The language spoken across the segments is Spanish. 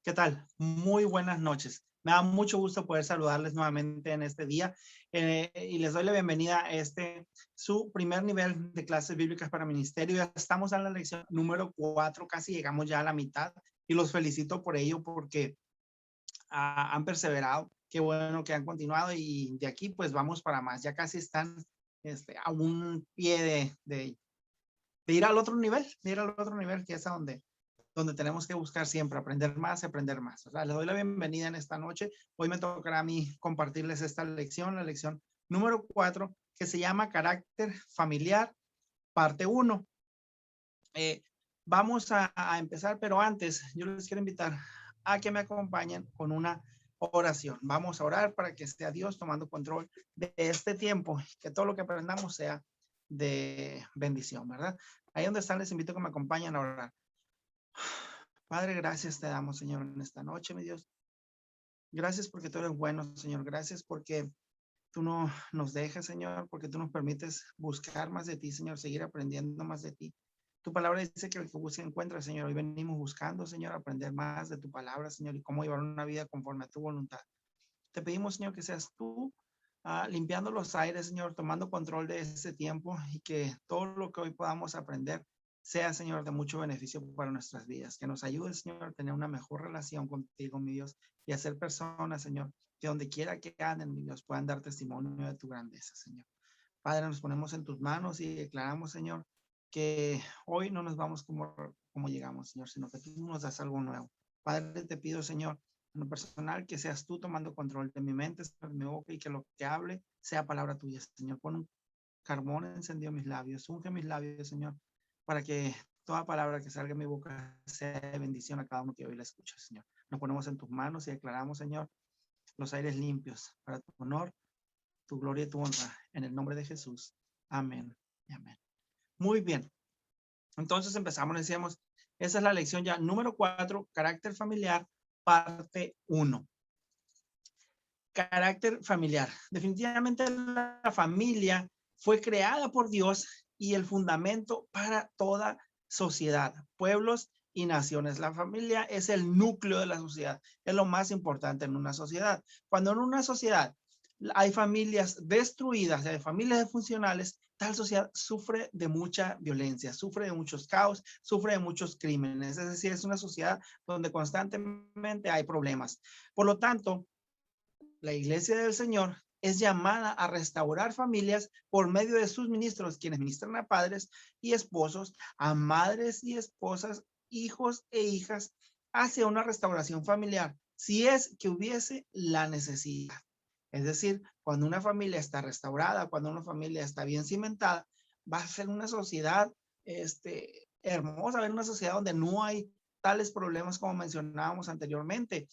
¿Qué tal? Muy buenas noches. Me da mucho gusto poder saludarles nuevamente en este día y les doy la bienvenida a su primer nivel de clases bíblicas para ministerio. Ya estamos en la lección número 4, casi llegamos ya a la mitad y los felicito por ello porque han perseverado. Qué bueno que han continuado y de aquí pues vamos para más. Ya casi están a un pie de ir al otro nivel, que es a donde tenemos que buscar siempre, aprender más y aprender más. O sea, les doy la bienvenida en esta noche. Hoy me tocará a mí compartirles esta lección, la lección número 4, que se llama Carácter Familiar, parte 1. Vamos a empezar, pero antes yo les quiero invitar a que me acompañen con una oración. Vamos a orar para que sea Dios tomando control de este tiempo, que todo lo que aprendamos sea de bendición, ¿verdad? Ahí donde están, les invito a que me acompañen a orar. Padre, gracias te damos, Señor, en esta noche, mi Dios. Gracias porque tú eres bueno, Señor. Gracias porque tú no nos dejas, Señor, porque tú nos permites buscar más de ti, Señor, seguir aprendiendo más de ti. Tu palabra dice que el que busca encuentra, Señor. Hoy venimos buscando, Señor, aprender más de tu palabra, Señor, y cómo llevar una vida conforme a tu voluntad. Te pedimos, Señor, que seas tú limpiando los aires, Señor, tomando control de ese tiempo y que todo lo que hoy podamos aprender sea, Señor, de mucho beneficio para nuestras vidas. Que nos ayude, Señor, a tener una mejor relación contigo, mi Dios, y a ser personas, Señor, que donde quiera que anden, mi Dios, puedan dar testimonio de tu grandeza, Señor. Padre, nos ponemos en tus manos y declaramos, Señor, que hoy no nos vamos como llegamos, Señor, sino que tú nos das algo nuevo. Padre, te pido, Señor, en lo personal, que seas tú tomando control de mi mente, de mi boca, y que lo que hable sea palabra tuya, Señor. Pon un carbón encendido en mis labios, unge mis labios, Señor, para que toda palabra que salga de mi boca sea de bendición a cada uno que hoy la escucha, Señor. Nos ponemos en tus manos y declaramos, Señor, los aires limpios para tu honor, tu gloria y tu honra, en el nombre de Jesús. Amén y amén. Muy bien. Entonces empezamos, decíamos, esa es la lección ya número 4, carácter familiar, parte 1. Carácter familiar. Definitivamente la familia fue creada por Dios y el fundamento para toda sociedad, pueblos y naciones. La familia es el núcleo de la sociedad, es lo más importante en una sociedad. Cuando en una sociedad hay familias destruidas, hay familias disfuncionales, tal sociedad sufre de mucha violencia, sufre de muchos caos, sufre de muchos crímenes. Es decir, es una sociedad donde constantemente hay problemas. Por lo tanto, la Iglesia del Señor es llamada a restaurar familias por medio de sus ministros, quienes ministran a padres y esposos, a madres y esposas, hijos e hijas, hacia una restauración familiar, si es que hubiese la necesidad. Es decir, cuando una familia está restaurada, cuando una familia está bien cimentada, va a ser una sociedad hermosa, una sociedad donde no hay tales problemas como mencionábamos anteriormente,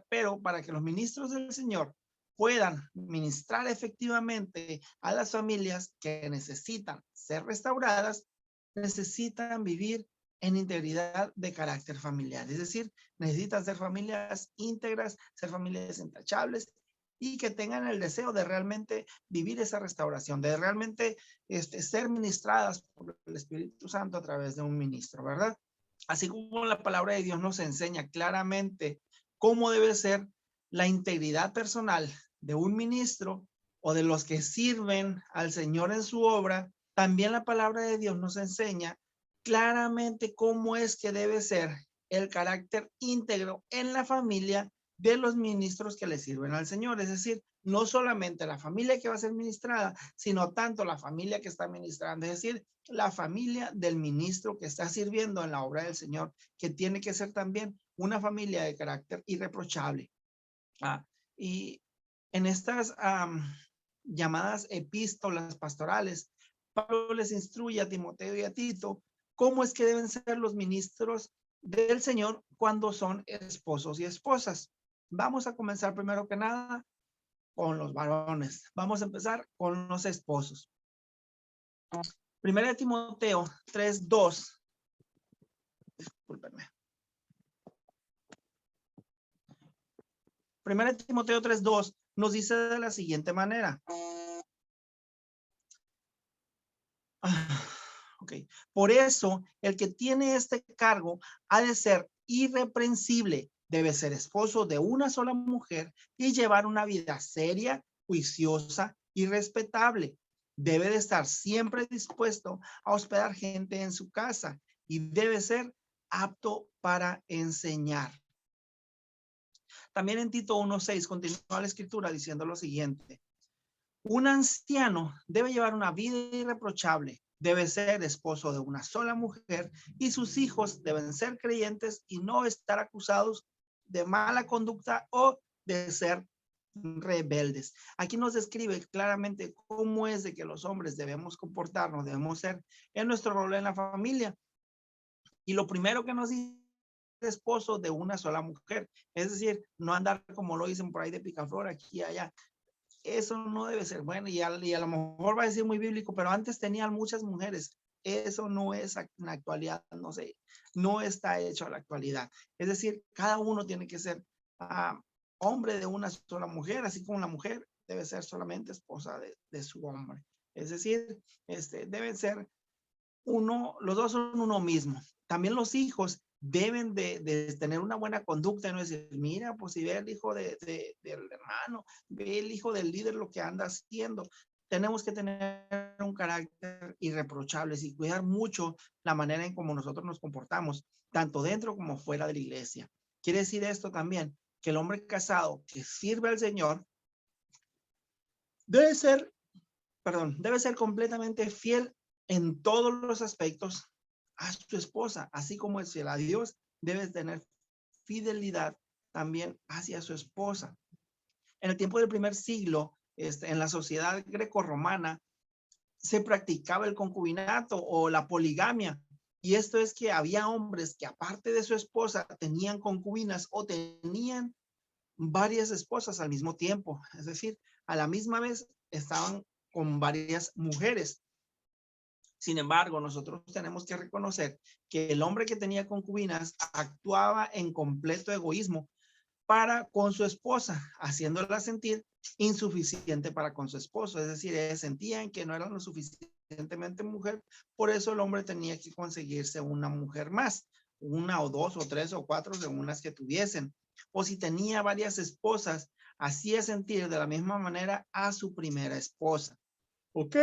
pero para que los ministros del Señor puedan ministrar efectivamente a las familias que necesitan ser restauradas, necesitan vivir en integridad de carácter familiar. Es decir, necesitan ser familias íntegras, ser familias intachables y que tengan el deseo de realmente vivir esa restauración, de realmente ser ministradas por el Espíritu Santo a través de un ministro, ¿verdad? Así como la palabra de Dios nos enseña claramente cómo debe ser la integridad personal de un ministro o de los que sirven al Señor en su obra, también la palabra de Dios nos enseña claramente cómo es que debe ser el carácter íntegro en la familia de los ministros que le sirven al Señor. Es decir, no solamente la familia que va a ser ministrada, sino tanto la familia que está ministrando, es decir, la familia del ministro que está sirviendo en la obra del Señor, que tiene que ser también una familia de carácter irreprochable. Y en estas llamadas epístolas pastorales, Pablo les instruye a Timoteo y a Tito cómo es que deben ser los ministros del Señor cuando son esposos y esposas. Vamos a comenzar primero que nada con los varones. Vamos a empezar con los esposos. Primera de Timoteo 3:2. Discúlpenme. Primera de Timoteo 3:2 nos dice de la siguiente manera. Ok. Por eso, el que tiene este cargo ha de ser irreprensible, Debe ser esposo de una sola mujer y llevar una vida seria, juiciosa y respetable. Debe de estar siempre dispuesto a hospedar gente en su casa y debe ser apto para enseñar. También en Tito 1:6 continúa la escritura diciendo lo siguiente: un anciano debe llevar una vida irreprochable, debe ser esposo de una sola mujer y sus hijos deben ser creyentes y no estar acusados de mala conducta o de ser rebeldes. Aquí nos describe claramente cómo es de que los hombres debemos comportarnos, debemos ser en nuestro rol en la familia. Y lo primero que nos dice esposo de una sola mujer, es decir, no andar como lo dicen por ahí de picaflor aquí y allá. Eso no debe ser bueno y a lo mejor va a decir muy bíblico, pero antes tenían muchas mujeres. Eso no es en la actualidad, no sé, no está hecho a la actualidad. Es decir, cada uno tiene que ser hombre de una sola mujer, así como la mujer debe ser solamente esposa de su hombre. Es decir, deben ser uno, los dos son uno mismo. También los hijos deben de tener una buena conducta y no decir, mira, pues si ve el hijo del hermano, ve el hijo del líder lo que anda haciendo. Tenemos que tener un carácter irreprochable y cuidar mucho la manera en cómo nosotros nos comportamos, tanto dentro como fuera de la iglesia. Quiere decir esto también, que el hombre casado que sirve al Señor debe ser, debe ser completamente fiel en todos los aspectos a su esposa, así como es fiel a Dios, debe tener fidelidad también hacia su esposa. En el tiempo del primer siglo, en la sociedad grecorromana, se practicaba el concubinato o la poligamia. Y esto es que había hombres que aparte de su esposa tenían concubinas o tenían varias esposas al mismo tiempo. Es decir, a la misma vez estaban con varias mujeres. Sin embargo, nosotros tenemos que reconocer que el hombre que tenía concubinas actuaba en completo egoísmo para con su esposa, haciéndola sentir insuficiente para con su esposo. Es decir, ellos sentían que no eran lo suficientemente mujer, por eso el hombre tenía que conseguirse una mujer más, una o dos o tres o cuatro según las que tuviesen. O si tenía varias esposas, hacía sentir de la misma manera a su primera esposa. ¿Ok?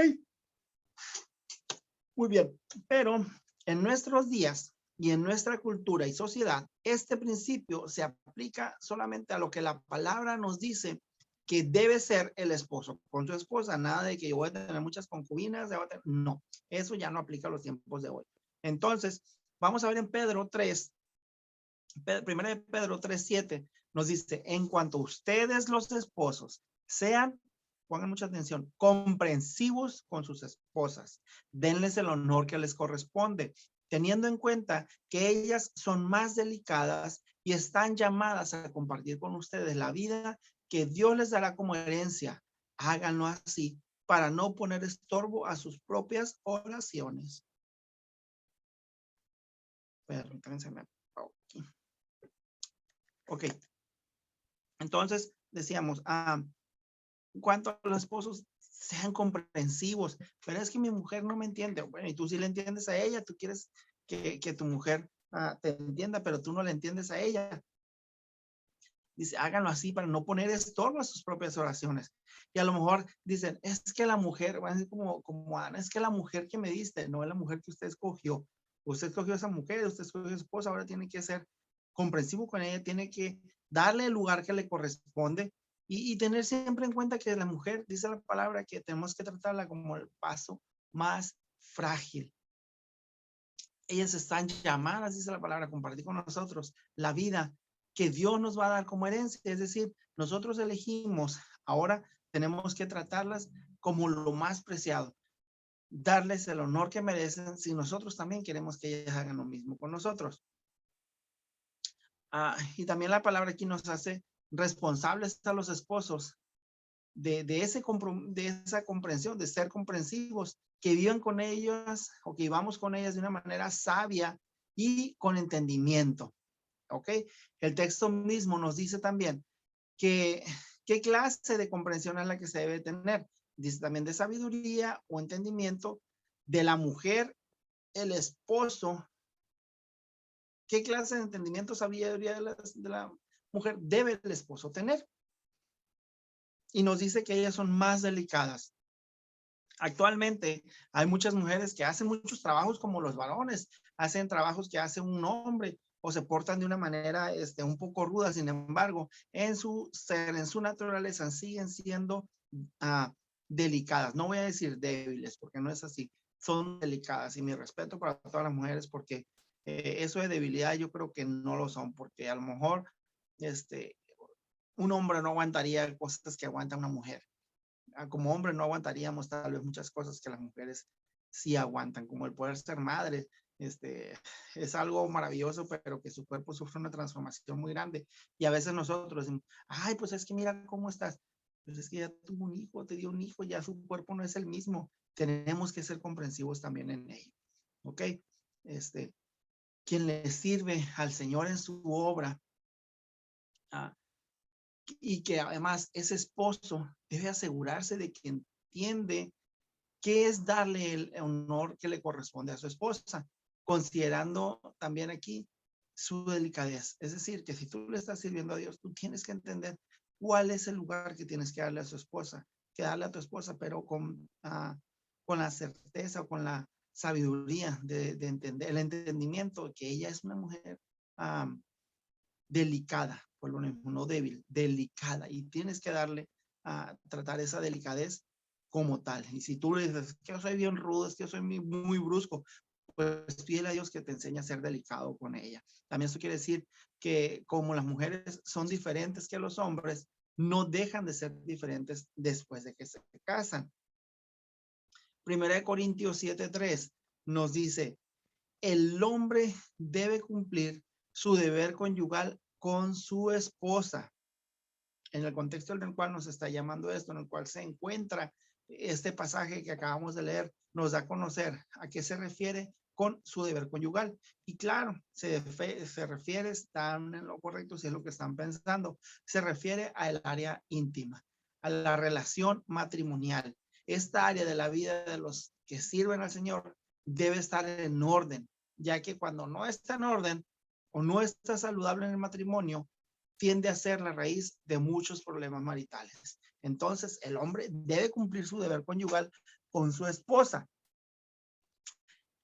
Muy bien, pero en nuestros días y en nuestra cultura y sociedad, este principio se aplica solamente a lo que la palabra nos dice que debe ser el esposo con su esposa. Nada de que yo voy a tener muchas concubinas, no, eso ya no aplica a los tiempos de hoy. Entonces, vamos a ver en Pedro 3, primera de Pedro 3:7, nos dice, en cuanto ustedes los esposos sean, pongan mucha atención, comprensivos con sus esposas, denles el honor que les corresponde, teniendo en cuenta que ellas son más delicadas y están llamadas a compartir con ustedes la vida que Dios les dará como herencia. Háganlo así para no poner estorbo a sus propias oraciones. Permítanme aquí. Ok. Entonces, decíamos, cuanto a los esposos, sean comprensivos, pero es que mi mujer no me entiende. Bueno, y tú sí le entiendes a ella, tú quieres que tu mujer te entienda, pero tú no le entiendes a ella. Dice, háganlo así para no poner estorbo a sus propias oraciones. Y a lo mejor dicen, es que la mujer, van a decir como Ana, es que la mujer que me diste, no es la mujer que usted escogió. Usted escogió a esa mujer, usted escogió a su esposa, ahora tiene que ser comprensivo con ella, tiene que darle el lugar que le corresponde y tener siempre en cuenta que la mujer, dice la palabra, que tenemos que tratarla como el paso más frágil. Ellas están llamadas, dice la palabra, a compartir con nosotros la vida que Dios nos va a dar como herencia. Es decir, nosotros elegimos, ahora tenemos que tratarlas como lo más preciado, darles el honor que merecen si nosotros también queremos que ellas hagan lo mismo con nosotros. Y también la palabra aquí nos hace responsables a los esposos de esa comprensión, de ser comprensivos, que vivan con ellas o que vivamos con ellas de una manera sabia y con entendimiento. ¿Ok? El texto mismo nos dice también que qué clase de comprensión es la que se debe tener. Dice también de sabiduría o entendimiento de la mujer, el esposo. ¿Qué clase de entendimiento, sabiduría de la mujer debe el esposo tener. Y nos dice que ellas son más delicadas. Actualmente hay muchas mujeres que hacen muchos trabajos como los varones, hacen trabajos que hace un hombre o se portan de una manera un poco ruda. Sin embargo, en su ser, en su naturaleza, siguen siendo delicadas. No voy a decir débiles, porque no es así. Son delicadas, y mi respeto para todas las mujeres, porque eso de debilidad yo creo que no lo son, porque a lo mejor un hombre no aguantaría cosas que aguanta una mujer. Como hombre no aguantaríamos tal vez muchas cosas que las mujeres sí aguantan, como el poder ser madre. Es algo maravilloso, pero que su cuerpo sufre una transformación muy grande. Y a veces nosotros decimos, ay, pues es que mira cómo estás. Pues es que ya tuvo un hijo, te dio un hijo, ya su cuerpo no es el mismo. Tenemos que ser comprensivos también en ello. ¿Ok? Quien le sirve al Señor en su obra, y que además ese esposo debe asegurarse de que entiende qué es darle el honor que le corresponde a su esposa, considerando también aquí su delicadez. Es decir, que si tú le estás sirviendo a Dios, tú tienes que entender cuál es el lugar que tienes que darle a su esposa, que darle a tu esposa, pero con la certeza o con la sabiduría de entender, el entendimiento de que ella es una mujer delicada, por lo mismo, no débil, delicada, y tienes que darle a tratar esa delicadez como tal. Y si tú le dices que yo soy bien rudo, es que yo soy muy brusco, pues pídele a Dios que te enseñe a ser delicado con ella. También eso quiere decir que como las mujeres son diferentes que los hombres, no dejan de ser diferentes después de que se casan. Primera de Corintios 7:3 nos dice, el hombre debe cumplir su deber conyugal con su esposa. En el contexto en el cual nos está llamando esto, en el cual se encuentra este pasaje que acabamos de leer, nos da a conocer a qué se refiere con su deber conyugal. Y claro, se refiere, están en lo correcto si es lo que están pensando, se refiere al área íntima, a la relación matrimonial. Esta área de la vida de los que sirven al Señor debe estar en orden, ya que cuando no está en orden o no está saludable en el matrimonio, tiende a ser la raíz de muchos problemas maritales. Entonces, el hombre debe cumplir su deber conyugal con su esposa.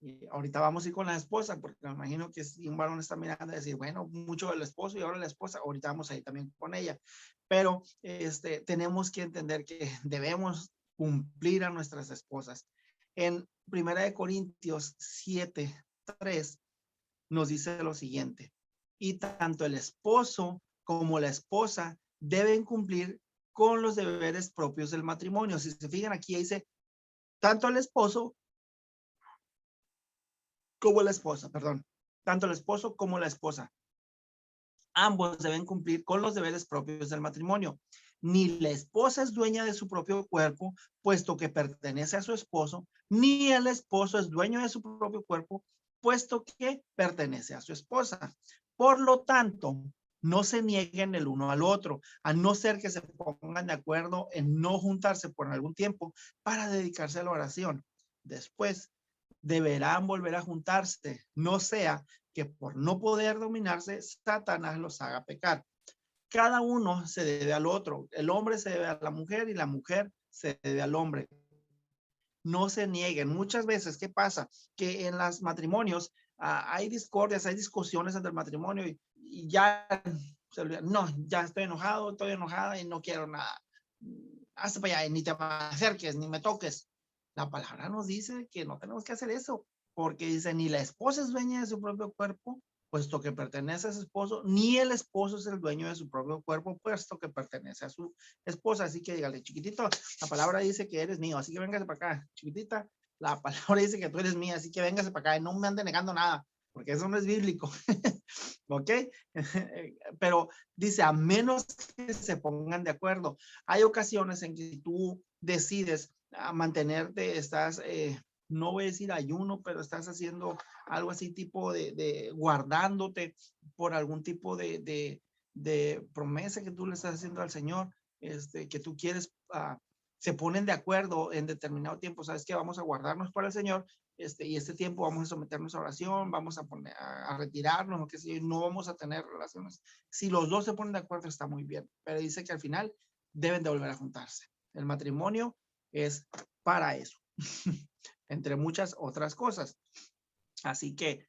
Y ahorita vamos a ir con la esposa, porque me imagino que si un varón está mirando y decir, bueno, mucho del esposo y ahora la esposa, ahorita vamos a ir también con ella. Pero tenemos que entender que debemos cumplir a nuestras esposas. En 1 Corintios 7:3 nos dice lo siguiente, y tanto el esposo como la esposa deben cumplir con los deberes propios del matrimonio. Si se fijan aquí dice, tanto el esposo como la esposa, perdón, tanto el esposo como la esposa. Ambos deben cumplir con los deberes propios del matrimonio. Ni la esposa es dueña de su propio cuerpo, puesto que pertenece a su esposo, ni el esposo es dueño de su propio cuerpo, puesto que pertenece a su esposa. Por lo tanto, no se nieguen el uno al otro, a no ser que se pongan de acuerdo en no juntarse por algún tiempo para dedicarse a la oración. Después, deberán volver a juntarse, no sea que por no poder dominarse, Satanás los haga pecar. Cada uno se debe al otro. El hombre se debe a la mujer y la mujer se debe al hombre. No se nieguen. Muchas veces, ¿qué pasa? Que en los matrimonios hay discordias, hay discusiones entre el matrimonio y ya no, ya estoy enojado, estoy enojada y no quiero nada. Hasta para allá, ni te acerques, ni me toques. La palabra nos dice que no tenemos que hacer eso, porque dice, ni la esposa es dueña de su propio cuerpo, puesto que pertenece a su esposo, ni el esposo es el dueño de su propio cuerpo, puesto que pertenece a su esposa. Así que dígale, chiquitito, la palabra dice que eres mío, así que véngase para acá. Chiquitita, la palabra dice que tú eres mía, así que véngase para acá y no me ande negando nada, porque eso no es bíblico. ¿Ok? Pero dice, a menos que se pongan de acuerdo. Hay ocasiones en que tú decides mantenerte, estás, no voy a decir ayuno, pero estás haciendo algo así tipo de guardándote por algún tipo de promesa que tú le estás haciendo al Señor, que tú quieres, se ponen de acuerdo en determinado tiempo, sabes que vamos a guardarnos para el Señor, y este tiempo vamos a someternos a oración, vamos a poner a retirarnos, o qué sé yo, no vamos a tener relaciones. Si los dos se ponen de acuerdo, está muy bien, pero dice que al final deben de volver a juntarse. El matrimonio es para eso, entre muchas otras cosas. Así que,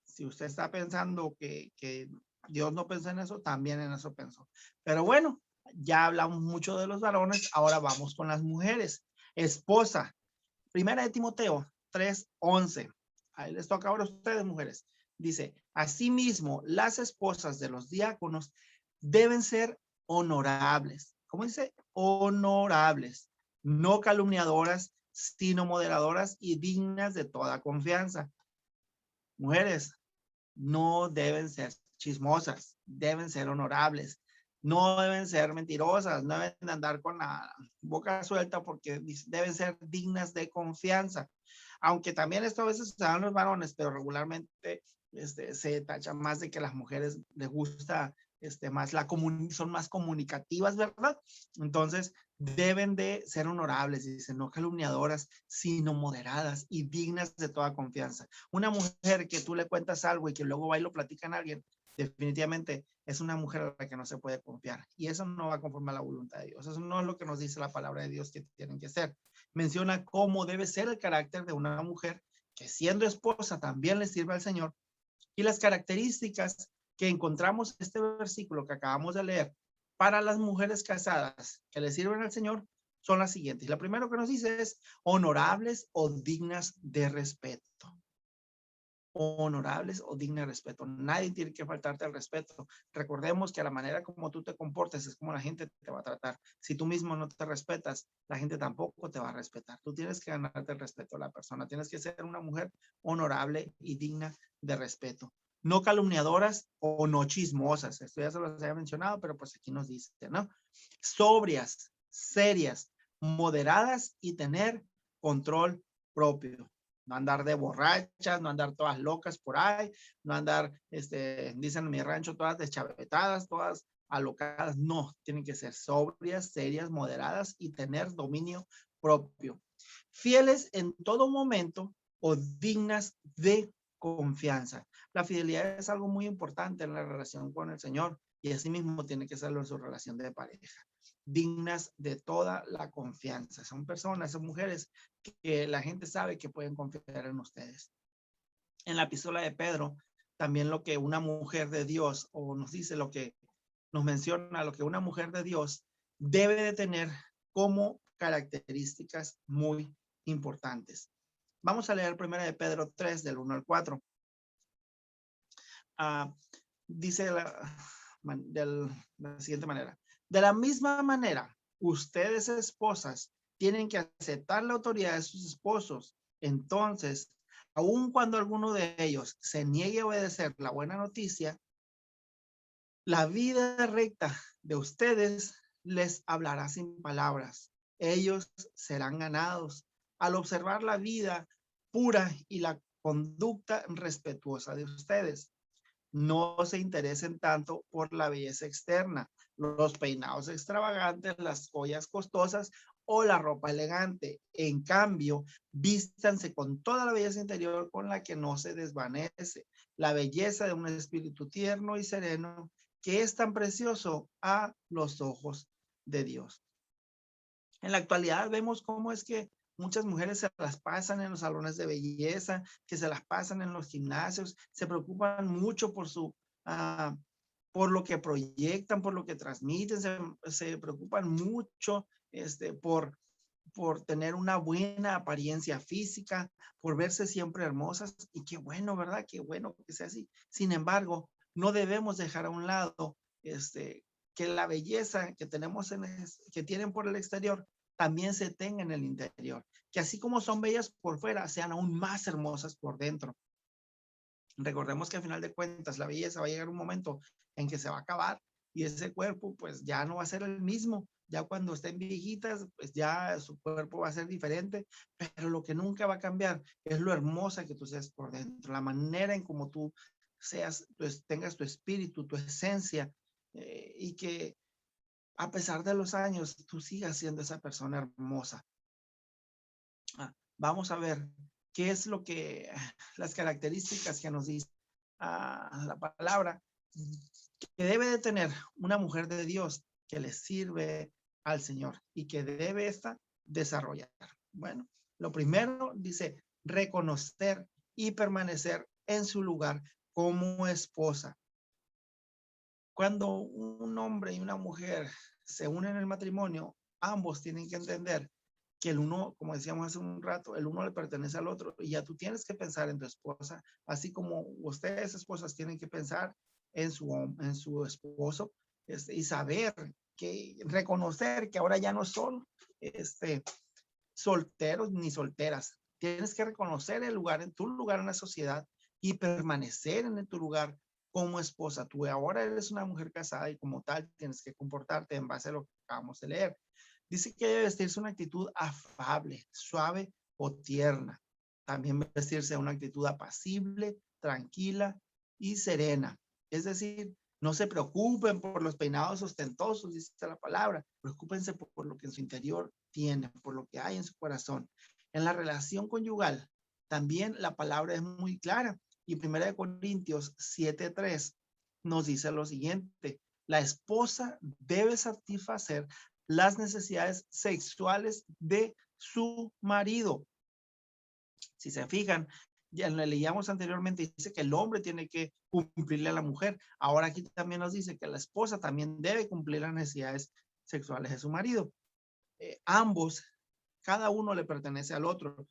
si usted está pensando que Dios no pensó en eso, también en eso pensó. Pero bueno, ya hablamos mucho de los varones, ahora vamos con las mujeres. Esposa, Primera de Timoteo 3:11. Ahí les toca ahora a ustedes, mujeres. Dice, asimismo, las esposas de los diáconos deben ser honorables. ¿Cómo dice? Honorables, no calumniadoras, sino moderadoras y dignas de toda confianza. Mujeres, no deben ser chismosas, deben ser honorables, no deben ser mentirosas, no deben andar con la boca suelta porque deben ser dignas de confianza. Aunque también esto a veces se dan los varones, pero regularmente se tacha más de que las mujeres les gusta más son más comunicativas, ¿verdad? Entonces deben de ser honorables, dice, no calumniadoras, sino moderadas y dignas de toda confianza. Una mujer que tú le cuentas algo y que luego va y lo platica a alguien, definitivamente es una mujer a la que no se puede confiar. Y eso no va conforme a la voluntad de Dios. Eso no es lo que nos dice la palabra de Dios que tienen que ser. Menciona cómo debe ser el carácter de una mujer que siendo esposa también le sirve al Señor. Y las características que encontramos en este versículo que acabamos de leer para las mujeres casadas que le sirven al Señor son las siguientes. La primera que nos dice es honorables o dignas de respeto. Honorables o dignas de respeto. Nadie tiene que faltarte el respeto. Recordemos que a la manera como tú te comportes es como la gente te va a tratar. Si tú mismo no te respetas, la gente tampoco te va a respetar. Tú tienes que ganarte el respeto a la persona. Tienes que ser una mujer honorable y digna de respeto. No calumniadoras o no chismosas. Esto ya se los había mencionado, pero pues aquí nos dice, ¿no? Sobrias, serias, moderadas y tener control propio. No andar de borrachas, no andar todas locas por ahí, no andar, dicen en mi rancho, todas deschavetadas, todas alocadas. No, tienen que ser sobrias, serias, moderadas y tener dominio propio. Fieles en todo momento o dignas de confianza. La fidelidad es algo muy importante en la relación con el Señor y así mismo tiene que serlo en su relación de pareja. Dignas de toda la confianza. Son personas, son mujeres que la gente sabe que pueden confiar en ustedes. En la epístola de Pedro, también lo que una mujer de Dios, o nos dice lo que nos menciona, lo que una mujer de Dios debe de tener como características muy importantes. Vamos a leer primera de Pedro 3, del 1 al 4. Dice de la siguiente manera. De la misma manera, ustedes esposas tienen que aceptar la autoridad de sus esposos. Entonces, aun cuando alguno de ellos se niegue a obedecer la buena noticia, la vida recta de ustedes les hablará sin palabras. Ellos serán ganados al observar la vida pura y la conducta respetuosa de ustedes. No se interesen tanto por la belleza externa, los peinados extravagantes, las joyas costosas o la ropa elegante. En cambio, vístanse con toda la belleza interior con la que no se desvanece, la belleza de un espíritu tierno y sereno que es tan precioso a los ojos de Dios. En la actualidad vemos cómo es que muchas mujeres se las pasan en los salones de belleza, que se las pasan en los gimnasios, se preocupan mucho por lo que proyectan, por lo que transmiten, se preocupan mucho por tener una buena apariencia física, por verse siempre hermosas. Y qué bueno, ¿verdad? Qué bueno que sea así. Sin embargo, no debemos dejar a un lado que la belleza que tenemos que tienen por el exterior también se tenga en el interior, que así como son bellas por fuera, sean aún más hermosas por dentro. Recordemos que al final de cuentas la belleza va a llegar un momento en que se va a acabar y ese cuerpo pues ya no va a ser el mismo. Ya cuando estén viejitas, pues ya su cuerpo va a ser diferente, pero lo que nunca va a cambiar es lo hermosa que tú seas por dentro, la manera en como tú seas, pues tengas tu espíritu, tu esencia, y que a pesar de los años tú sigas siendo esa persona hermosa. Vamos a ver ¿Qué es lo que, las características que nos dice la palabra que debe de tener una mujer de Dios que le sirve al Señor y que debe esta desarrollar? Bueno, lo primero dice reconocer y permanecer en su lugar como esposa. Cuando un hombre y una mujer se unen en el matrimonio, ambos tienen que entender que el uno, como decíamos hace un rato, el uno le pertenece al otro y ya tú tienes que pensar en tu esposa, así como ustedes esposas tienen que pensar en su esposo, y saber que reconocer que ahora ya no son solteros ni solteras. Tienes que reconocer el lugar, en tu lugar en la sociedad y permanecer en tu lugar como esposa. Tú ahora eres una mujer casada y como tal tienes que comportarte en base a lo que acabamos de leer. Dice que debe vestirse una actitud afable, suave o tierna. También vestirse una actitud apacible, tranquila y serena. Es decir, no se preocupen por los peinados ostentosos, dice la palabra. Preocúpense por lo que en su interior tiene, por lo que hay en su corazón. En la relación conyugal, también la palabra es muy clara. Y 1 Corintios 7:3 nos dice lo siguiente: la esposa debe satisfacer las necesidades sexuales de su marido. Si se fijan, ya lo leíamos anteriormente, dice que el hombre tiene que cumplirle a la mujer. Ahora aquí también nos dice que la esposa también debe cumplir las necesidades sexuales de su marido. Ambos, cada uno le pertenece al otro.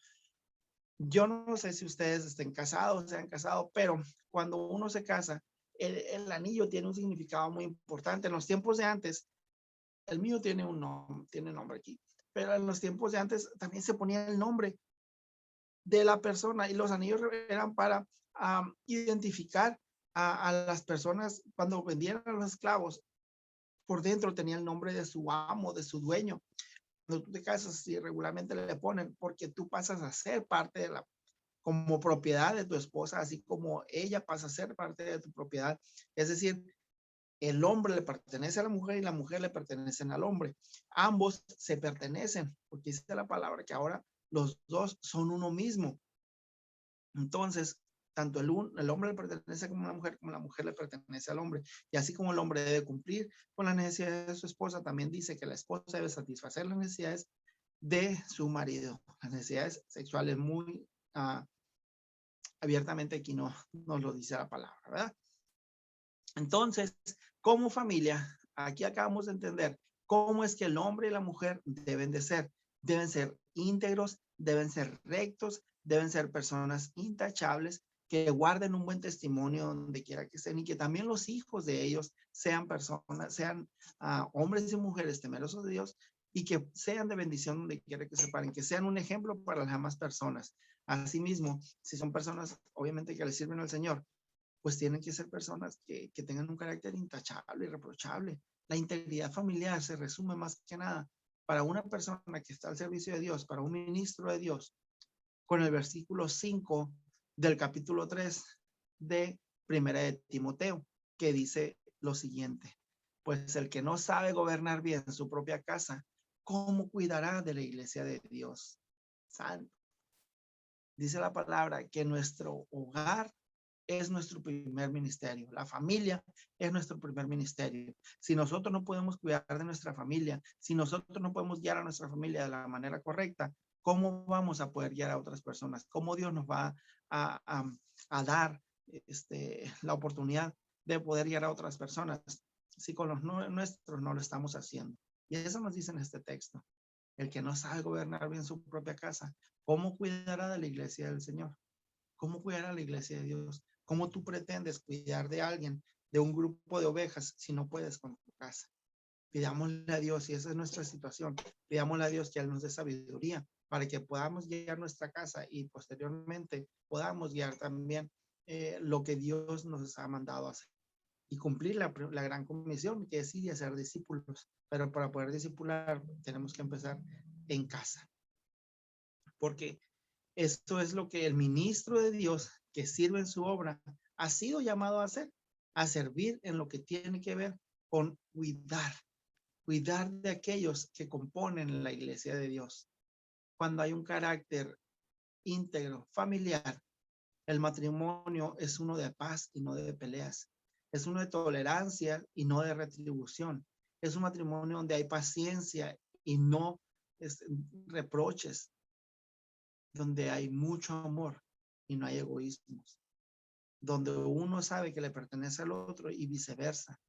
Yo no sé si ustedes estén casados, se han casado, pero cuando uno se casa, el anillo tiene un significado muy importante. En los tiempos de antes, el mío tiene tiene nombre aquí, pero en los tiempos de antes también se ponía el nombre de la persona y los anillos eran para identificar a las personas cuando vendían a los esclavos. Por dentro tenía el nombre de su amo, de su dueño. Cuando tú te casas, y regularmente le ponen porque tú pasas a ser parte de como propiedad de tu esposa, así como ella pasa a ser parte de tu propiedad. Es decir, el hombre le pertenece a la mujer y la mujer le pertenecen al hombre. Ambos se pertenecen, porque dice la palabra que ahora los dos son uno mismo. Entonces, tanto el hombre le pertenece como la mujer le pertenece al hombre. Y así como el hombre debe cumplir con las necesidades de su esposa, también dice que la esposa debe satisfacer las necesidades de su marido. Las necesidades sexuales muy abiertamente aquí no nos lo dice la palabra, ¿verdad? Entonces, como familia, aquí acabamos de entender cómo es que el hombre y la mujer deben de ser. Deben ser íntegros, deben ser rectos, deben ser personas intachables, que guarden un buen testimonio donde quiera que estén y que también los hijos de ellos sean personas, sean hombres y mujeres temerosos de Dios y que sean de bendición donde quiera que se paren, que sean un ejemplo para las demás personas. Asimismo, si son personas obviamente que le sirven al Señor, pues tienen que ser personas que tengan un carácter intachable, irreprochable. La integridad familiar se resume más que nada para una persona que está al servicio de Dios, para un ministro de Dios, con el versículo 5 del capítulo 3 de Primera de Timoteo, que dice lo siguiente: pues el que no sabe gobernar bien su propia casa, ¿cómo cuidará de la iglesia de Dios santo? Dice la palabra que nuestro hogar es nuestro primer ministerio. La familia es nuestro primer ministerio. Si nosotros no podemos cuidar de nuestra familia, si nosotros no podemos guiar a nuestra familia de la manera correcta, ¿cómo vamos a poder guiar a otras personas? ¿Cómo Dios nos va a dar la oportunidad de poder guiar a otras personas si con los nuestros no lo estamos haciendo? Y eso nos dice en este texto. El que no sabe gobernar bien su propia casa, ¿cómo cuidará de la iglesia del Señor? ¿Cómo cuidar a la iglesia de Dios? ¿Cómo tú pretendes cuidar de alguien, de un grupo de ovejas, si no puedes con tu casa? Pidámosle a Dios, y esa es nuestra situación, pidámosle a Dios que Él nos dé sabiduría para que podamos guiar nuestra casa y posteriormente podamos guiar también lo que Dios nos ha mandado a hacer y cumplir la gran comisión que es ir y hacer discípulos. Pero para poder discipular tenemos que empezar en casa, porque esto es lo que el ministro de Dios que sirve en su obra ha sido llamado a hacer, a servir en lo que tiene que ver con cuidar de aquellos que componen la iglesia de Dios. Cuando hay un carácter íntegro, familiar. El matrimonio es uno de paz y no de peleas. Es uno de tolerancia y no de retribución. Es un matrimonio donde hay paciencia y no reproches, donde hay mucho amor y no hay egoísmos, donde uno sabe que le pertenece al otro y viceversa,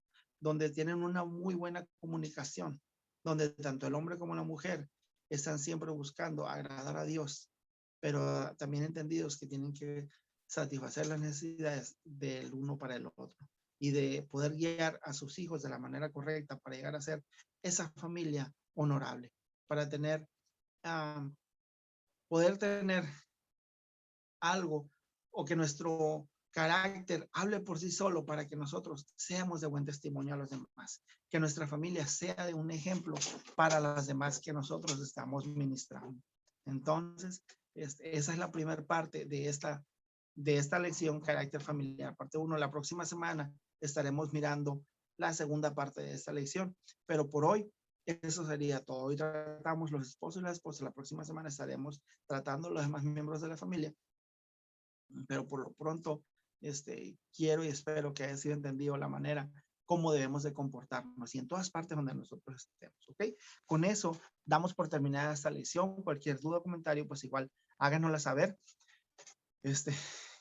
donde tienen una muy buena comunicación, donde tanto el hombre como la mujer están siempre buscando agradar a Dios, pero también entendidos que tienen que satisfacer las necesidades del uno para el otro y de poder guiar a sus hijos de la manera correcta para llegar a ser esa familia honorable, para tener, poder tener algo o que nuestro carácter hable por sí solo para que nosotros seamos de buen testimonio a los demás, que nuestra familia sea de un ejemplo para las demás que nosotros estamos ministrando. Entonces, esa es la primera parte de esta lección, carácter familiar. Parte 1, la próxima semana estaremos mirando la segunda parte de esta lección, pero por hoy eso sería todo. Hoy tratamos los esposos y las esposas, la próxima semana estaremos tratando los demás miembros de la familia, pero por lo pronto quiero y espero que haya sido entendido la manera cómo debemos de comportarnos y en todas partes donde nosotros estemos, ¿ok? Con eso damos por terminada esta lección. Cualquier duda o comentario, pues igual háganosla saber.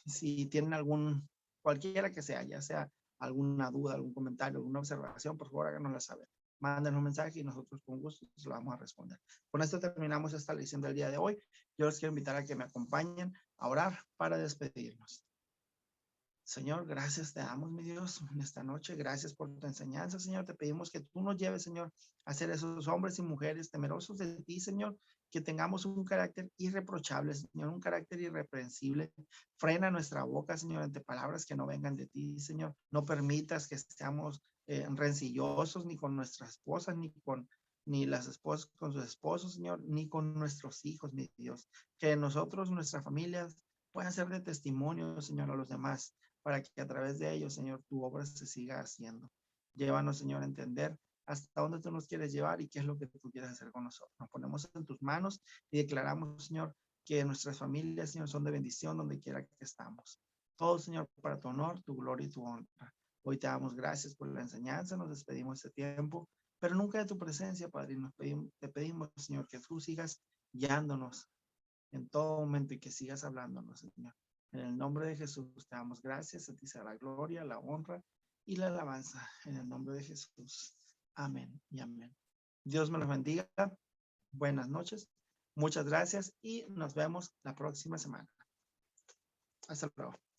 Si tienen cualquiera que sea, ya sea alguna duda, algún comentario, alguna observación, por favor háganosla saber. Mándenos un mensaje y nosotros con gusto se lo vamos a responder. Con esto terminamos esta lección del día de hoy. Yo les quiero invitar a que me acompañen a orar para despedirnos. Señor, gracias te damos, mi Dios, en esta noche. Gracias por tu enseñanza, Señor. Te pedimos que tú nos lleves, Señor, a ser esos hombres y mujeres temerosos de ti, Señor, que tengamos un carácter irreprochable, Señor, un carácter irreprensible. Frena nuestra boca, Señor, ante palabras que no vengan de ti, Señor. No permitas que seamos rencillosos ni con nuestras esposas, ni las esposas con sus esposos, Señor, ni con nuestros hijos, mi Dios. Que nosotros, nuestras familias, puedan ser de testimonio, Señor, a los demás, para que a través de ellos, Señor, tu obra se siga haciendo. Llévanos, Señor, a entender hasta dónde tú nos quieres llevar y qué es lo que tú quieres hacer con nosotros. Nos ponemos en tus manos y declaramos, Señor, que nuestras familias, Señor, son de bendición donde quiera que estamos. Todo, Señor, para tu honor, tu gloria y tu honra. Hoy te damos gracias por la enseñanza, nos despedimos de este tiempo, pero nunca de tu presencia, Padre. Te pedimos, Señor, que tú sigas guiándonos en todo momento y que sigas hablándonos, Señor. En el nombre de Jesús te damos gracias, a ti sea la gloria, la honra y la alabanza. En el nombre de Jesús. Amén y amén. Dios me los bendiga. Buenas noches. Muchas gracias y nos vemos la próxima semana. Hasta luego.